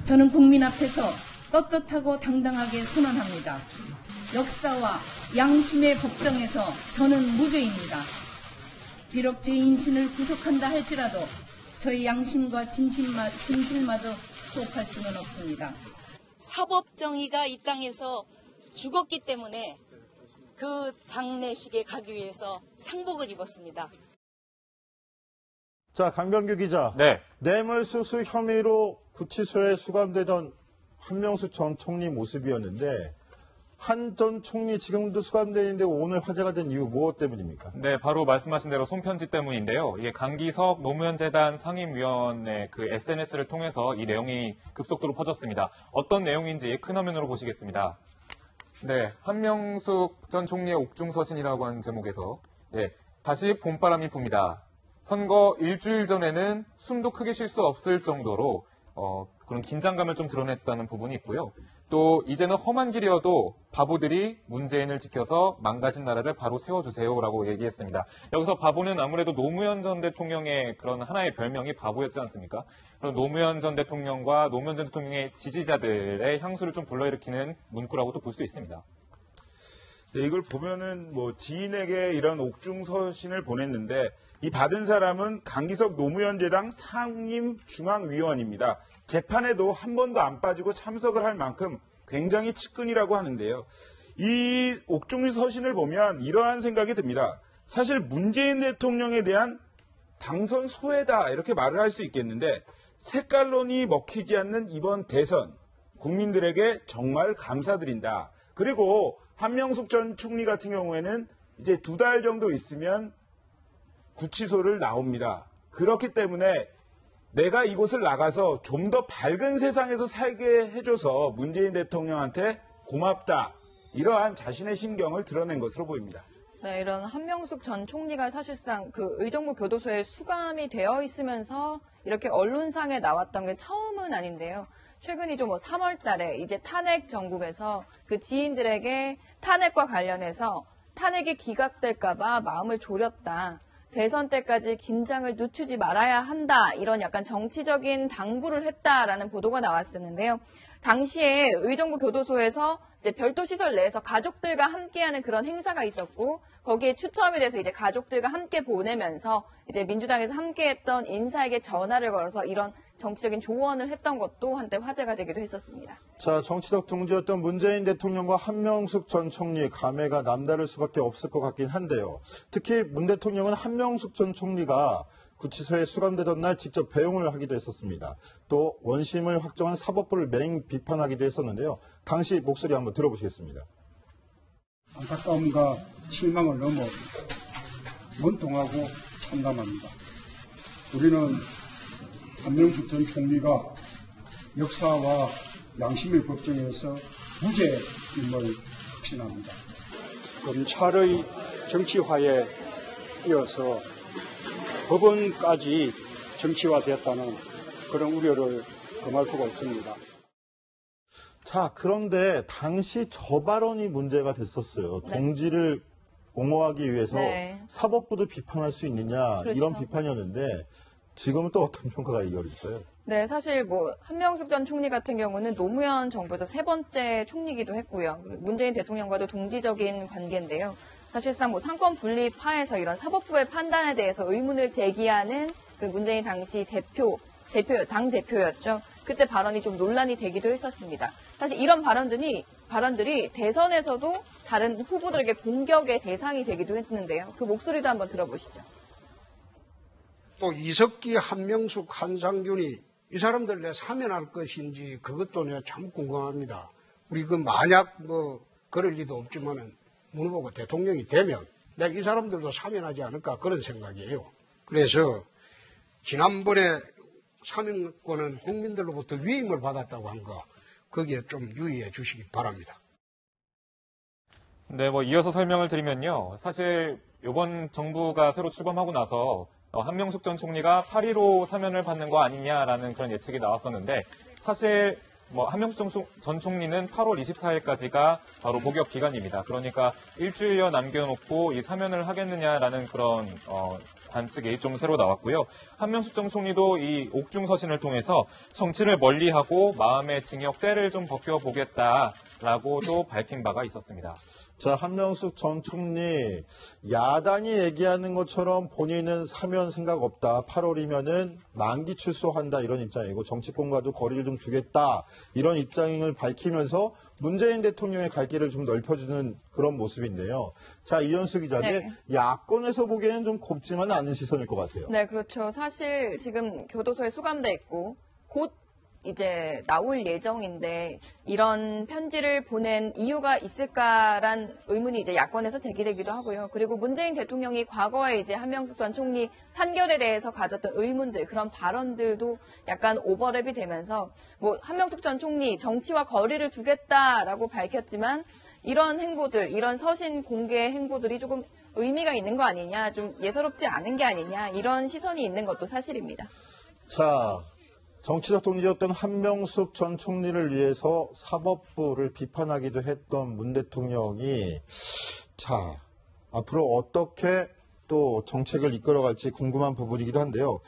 저는 국민 앞에서 떳떳하고 당당하게 선언합니다. 역사와 양심의 법정에서 저는 무죄입니다. 비록 제 인신을 구속한다 할지라도 저희 양심과 진실마저 구속할 수는 없습니다. 사법정의가 이 땅에서 죽었기 때문에 그 장례식에 가기 위해서 상복을 입었습니다. 자, 강병규 기자. 네. 뇌물수수 혐의로 구치소에 수감되던 한명숙 전 총리 모습이었는데 한 전 총리 지금도 수감되어 있는데 오늘 화제가 된 이유 무엇 때문입니까? 네, 바로 말씀하신 대로 손편지 때문인데요. 이게 강기석 노무현재단 상임위원회 그 SNS를 통해서 이 내용이 급속도로 퍼졌습니다. 어떤 내용인지 큰 화면으로 보시겠습니다. 네, 한명숙 전 총리의 옥중서신이라고 하는 제목에서 다시 봄바람이 붑니다. 선거 일주일 전에는 숨도 크게 쉴 수 없을 정도로 그런 긴장감을 좀 드러냈다는 부분이 있고요. 또 이제는 험한 길이어도 바보들이 문재인을 지켜서 망가진 나라를 바로 세워주세요라고 얘기했습니다. 여기서 바보는 아무래도 노무현 전 대통령의 그런 하나의 별명이 바보였지 않습니까? 그런 노무현 전 대통령과 노무현 전 대통령의 지지자들의 향수를 좀 불러일으키는 문구라고도 볼 수 있습니다. 네, 이걸 보면은 지인에게 이런 옥중서신을 보냈는데 이 받은 사람은 강기석 노무현재당 상임중앙위원입니다. 재판에도 한 번도 안 빠지고 참석을 할 만큼 굉장히 측근이라고 하는데요. 이 옥중서신을 보면 이러한 생각이 듭니다. 사실 문재인 대통령에 대한 당선 소회다 이렇게 말을 할 수 있겠는데 색깔론이 먹히지 않는 이번 대선 국민들에게 정말 감사드린다. 그리고 한명숙 전 총리 같은 경우에는 이제 2달 정도 있으면 구치소를 나옵니다. 그렇기 때문에 내가 이곳을 나가서 좀 더 밝은 세상에서 살게 해줘서 문재인 대통령한테 고맙다. 이러한 자신의 심경을 드러낸 것으로 보입니다. 네, 이런 한명숙 전 총리가 사실상 그 의정부 교도소에 수감이 되어 있으면서 이렇게 언론상에 나왔던 게 처음은 아닌데요. 최근이죠, 3월 달에 이제 탄핵 정국에서 그 지인들에게 탄핵과 관련해서 탄핵이 기각될까봐 마음을 졸였다. 대선 때까지 긴장을 늦추지 말아야 한다. 이런 약간 정치적인 당부를 했다라는 보도가 나왔었는데요. 당시에 의정부 교도소에서 이제 별도 시설 내에서 가족들과 함께하는 그런 행사가 있었고 거기에 추첨이 돼서 이제 가족들과 함께 보내면서 이제 민주당에서 함께했던 인사에게 전화를 걸어서 이런 정치적인 조언을 했던 것도 한때 화제가 되기도 했었습니다. 자, 정치적 둥지였던 문재인 대통령과 한명숙 전 총리의 감회가 남다를 수밖에 없을 것 같긴 한데요. 특히 문 대통령은 한명숙 전 총리가 구치소에 수감되던 날 직접 배웅을 하기도 했었습니다. 또 원심을 확정한 사법부를 맹 비판하기도 했었는데요. 당시 목소리 한번 들어보시겠습니다. 안타까움과 실망을 넘어 원통하고 참담합니다. 우리는 한명숙 전 총리가 역사와 양심의 법정에서 무죄임을 확신합니다. 검찰의 정치화에 이어서 법원까지 정치화됐다는 그런 우려를 금할 수가 없습니다. 자, 그런데 당시 저 발언이 문제가 됐었어요. 네. 동지를 옹호하기 위해서 사법부도 비판할 수 있느냐, 그렇죠. 이런 비판이었는데 지금은 또 어떤 평가가 이어질까요? 네, 사실 한명숙 전 총리 같은 경우는 노무현 정부에서 3번째 총리이기도 했고요. 문재인 대통령과도 동지적인 관계인데요. 사실상 상권 분립하에서 이런 사법부의 판단에 대해서 의문을 제기하는 그 문재인 당시 당 대표였죠. 그때 발언이 좀 논란이 되기도 했었습니다. 사실 이런 발언들이 대선에서도 다른 후보들에게 공격의 대상이 되기도 했는데요. 그 목소리도 한번 들어보시죠. 또 이석기, 한명숙, 한상균이 이 사람들 내 사면할 것인지 그것도 내가 참 궁금합니다. 우리 만약 그럴 리도 없지만은 문 후보가 대통령이 되면 내가 이 사람들도 사면하지 않을까 그런 생각이에요. 그래서 지난번에 사면권은 국민들로부터 위임을 받았다고 한 거 거기에 좀 유의해 주시기 바랍니다. 네, 이어서 설명을 드리면요. 사실 이번 정부가 새로 출범하고 나서 한명숙 전 총리가 8.15 사면을 받는 거 아니냐라는 그런 예측이 나왔었는데 사실 한명숙 전 총리는 8월 24일까지가 바로 복역 기간입니다. 그러니까 일주일여 남겨놓고 이 사면을 하겠느냐라는 그런 관측이 좀 새로 나왔고요. 한명숙 전 총리도 이 옥중 서신을 통해서 정치를 멀리하고 마음의 징역 때를 좀 벗겨보겠다라고도 밝힌 바가 있었습니다. 자, 한명숙 전 총리, 야당이 얘기하는 것처럼 본인은 사면 생각 없다. 8월이면은 만기 출소한다. 이런 입장이고, 정치권과도 거리를 좀 두겠다. 이런 입장을 밝히면서 문재인 대통령의 갈 길을 좀 넓혀주는 그런 모습인데요. 자, 이현수 기자님, 네. 야권에서 보기에는 좀 곱지만 않은 시선일 것 같아요. 네, 그렇죠. 사실 지금 교도소에 수감돼 있고 곧 이제 나올 예정인데 이런 편지를 보낸 이유가 있을까란 의문이 이제 야권에서 제기되기도 하고요. 그리고 문재인 대통령이 과거에 이제 한명숙 전 총리 판결에 대해서 가졌던 의문들, 그런 발언들도 약간 오버랩이 되면서 뭐 한명숙 전 총리 정치와 거리를 두겠다라고 밝혔지만 이런 행보들, 이런 서신 공개 행보들이 조금 의미가 있는 거 아니냐, 좀 예사롭지 않은 게 아니냐, 이런 시선이 있는 것도 사실입니다. 자, 정치적 동지였던 한명숙 전 총리를 위해서 사법부를 비판하기도 했던 문 대통령이 자, 앞으로 어떻게 또 정책을 이끌어갈지 궁금한 부분이기도 한데요.